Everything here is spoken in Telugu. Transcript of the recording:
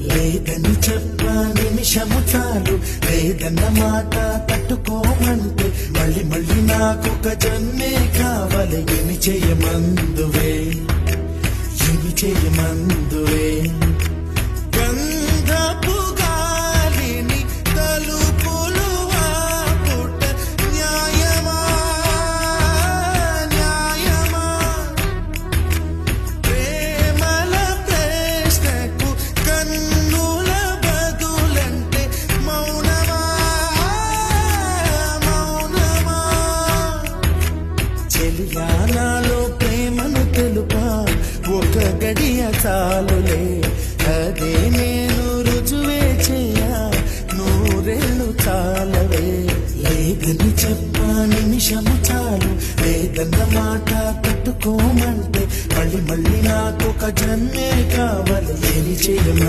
లేదని చెప్ప నిమిషము చాలు, లేదన్న మాట తట్టుకోమంటే మళ్ళీ మళ్ళీ నాకొక జన్మే కావాలి. ఏమి చేయమందువే, ఏమి చేయమందువే. గంధపు గాలిని తలుపులు ఆపుట న్యాయమా, న్యాయమా. ప్రేమల ప్రశ్నకు కన్నుల బదులంటే మౌనమా, మౌనమా. చెలియానాలో ప్రేమను తెలుపా ఒక గడియ చాలులే, అదే నేను రుజువే చెయ్యా నూరేళ్ళు చాలవే. లేదని చెప్ప నిమిషము చాలు, లేదన్న మాట తట్టుకోమంటే మళ్ళీ మళ్ళీ నాకొక జన్మే కావాలి. ఏమి చేయమ